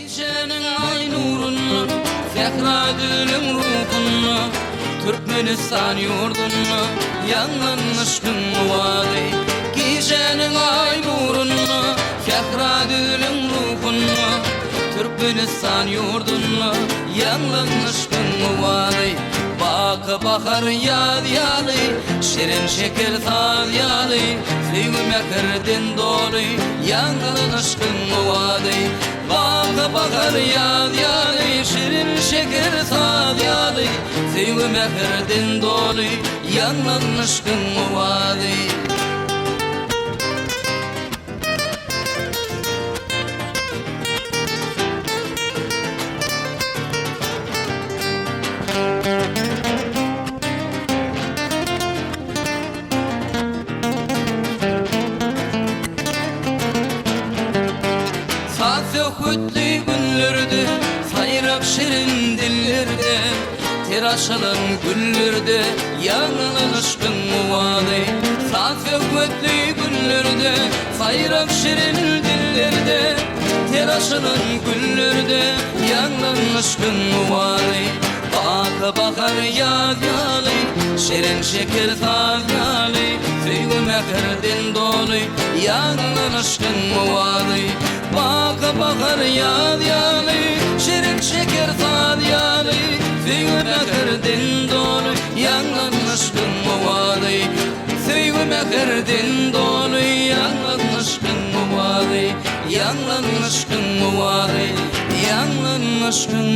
Gecenin ay nurunu, Zehra gülün ruhunu, Türkmenistan yurdunu, yanan aşkın muvadi. Gecenin ay nurunu, Zehra gülün ruhunu, Türkmenistan yurdunu, yanan aşkın muvadi. Bakı bakar yad yalı, şirin şeker tal yalı, Sevgi mekerdin dolu, yanan aşkın muvadi. Bakı bakar yad yalı, şirin şeker tal yalı, Sevgi mekerdin dolu, yanan aşkın muvadi. Hütlü günlerde, sayrak şirin dillerde, Teraşalan güllerde, yanılan aşkın muvadi. Safya hütlü günlerde, sayrak şirin dillerde, Teraşalan güllerde, yanılan aşkın muvadi. Baka bakar yad yalı, şirin şeker tal yalı, Sevgi mekerdin dolu, yanılan aşkın muvadi. Baka bakar yad yalı, şirin şeker tal yalı, Sevgi mekerdin dolu, yanan aşkın muvadi. Sevgi mekerdin dolu, yanan aşkın muvadi, yanan aşkın muvadi, yanan aşkın